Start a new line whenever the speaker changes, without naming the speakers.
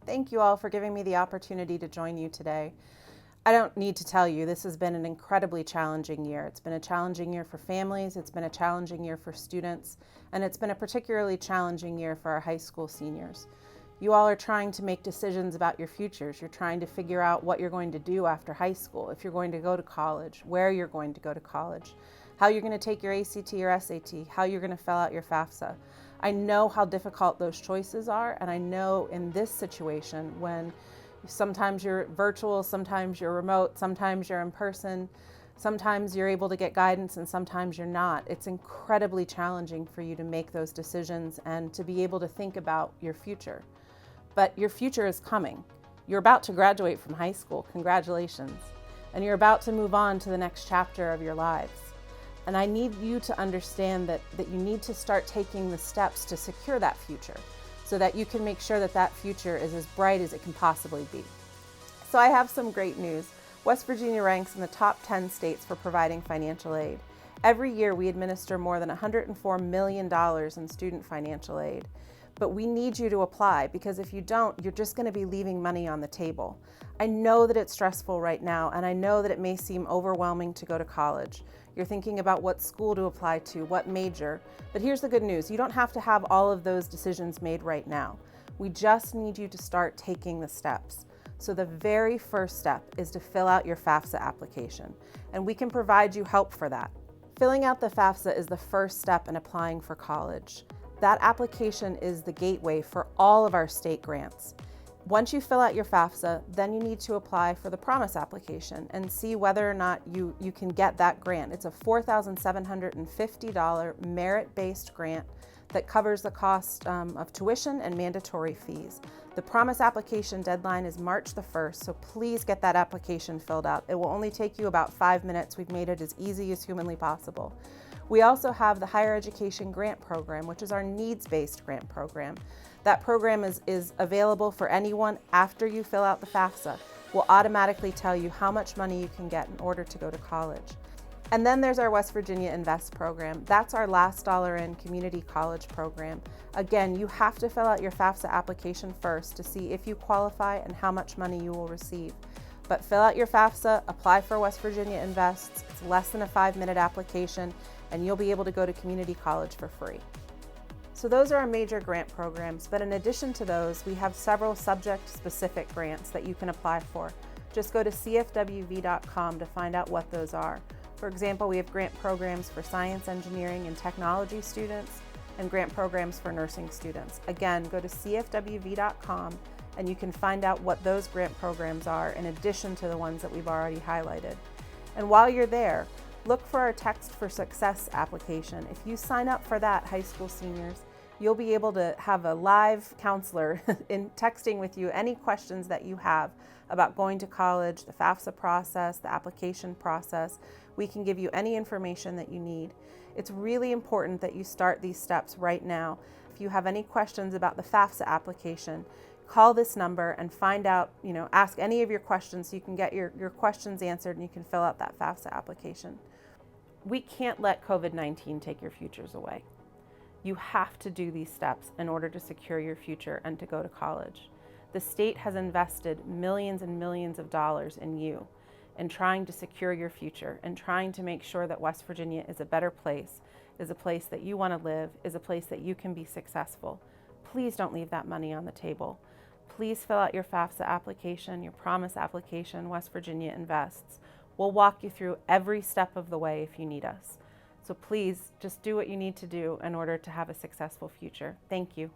Thank you all for giving me the opportunity to join you today. I don't need to tell you, this has been an incredibly challenging year. It's been a challenging year for families, it's been a challenging year for students, and it's been a particularly challenging year for our high school seniors. You all are trying to make decisions about your futures. You're trying to figure out what you're going to do after high school, if you're going to go to college, where you're going to go to college, how you're going to take your ACT or SAT, how you're going to fill out your FAFSA. I know how difficult those choices are, and I know in this situation when sometimes you're virtual, sometimes you're remote, sometimes you're in person, sometimes you're able to get guidance and sometimes you're not. It's incredibly challenging for you to make those decisions and to be able to think about your future. But your future is coming. You're about to graduate from high school, congratulations. And you're about to move on to the next chapter of your lives. And I need you to understand that you need to start taking the steps to secure that future so that you can make sure that that future is as bright as it can possibly be. So I have some great news. West Virginia ranks in the top 10 states for providing financial aid. Every year we administer more than $104 million in student financial aid. But we need you to apply, because if you don't, you're just going to be leaving money on the table. I know that it's stressful right now, and I know that it may seem overwhelming to go to college. You're thinking about what school to apply to, what major. But here's the good news. You don't have to have all of those decisions made right now. We just need you to start taking the steps. So the very first step is to fill out your FAFSA application, and we can provide you help for that. Filling out the FAFSA is the first step in applying for college. That application is the gateway for all of our state grants. Once you fill out your FAFSA, then you need to apply for the Promise application and see whether or not you can get that grant. It's a $4,750 merit-based grant that covers the cost of tuition and mandatory fees. The Promise application deadline is March the 1st, so please get that application filled out. It will only take you about 5 minutes. We've made it as easy as humanly possible. We also have the Higher Education Grant Program, which is our needs-based grant program. That program is available for anyone after you fill out the FAFSA. We'll automatically tell you how much money you can get in order to go to college. And then there's our West Virginia Invest program. That's our last dollar in community college program. Again, you have to fill out your FAFSA application first to see if you qualify and how much money you will receive. But fill out your FAFSA, apply for West Virginia Invests. It's less than a 5-minute application, and you'll be able to go to community college for free. So those are our major grant programs, but in addition to those, we have several subject-specific grants that you can apply for. Just go to cfwv.com to find out what those are. For example, we have grant programs for science, engineering, and technology students, and grant programs for nursing students. Again, go to cfwv.com and you can find out what those grant programs are in addition to the ones that we've already highlighted. And while you're there, look for our Text for Success application. If you sign up for that, high school seniors, you'll be able to have a live counselor in texting with you any questions that you have about going to college, the FAFSA process, the application process. We can give you any information that you need. It's really important that you start these steps right now. If you have any questions about the FAFSA application, call this number and find out, ask any of your questions so you can get your questions answered and you can fill out that FAFSA application. We can't let COVID-19 take your futures away. You have to do these steps in order to secure your future and to go to college. The state has invested millions and millions of dollars in you, in trying to secure your future and trying to make sure that West Virginia is a better place, is a place that you want to live, is a place that you can be successful. Please don't leave that money on the table. Please fill out your FAFSA application, your Promise application, West Virginia Invests. We'll walk you through every step of the way if you need us. So please just do what you need to do in order to have a successful future. Thank you.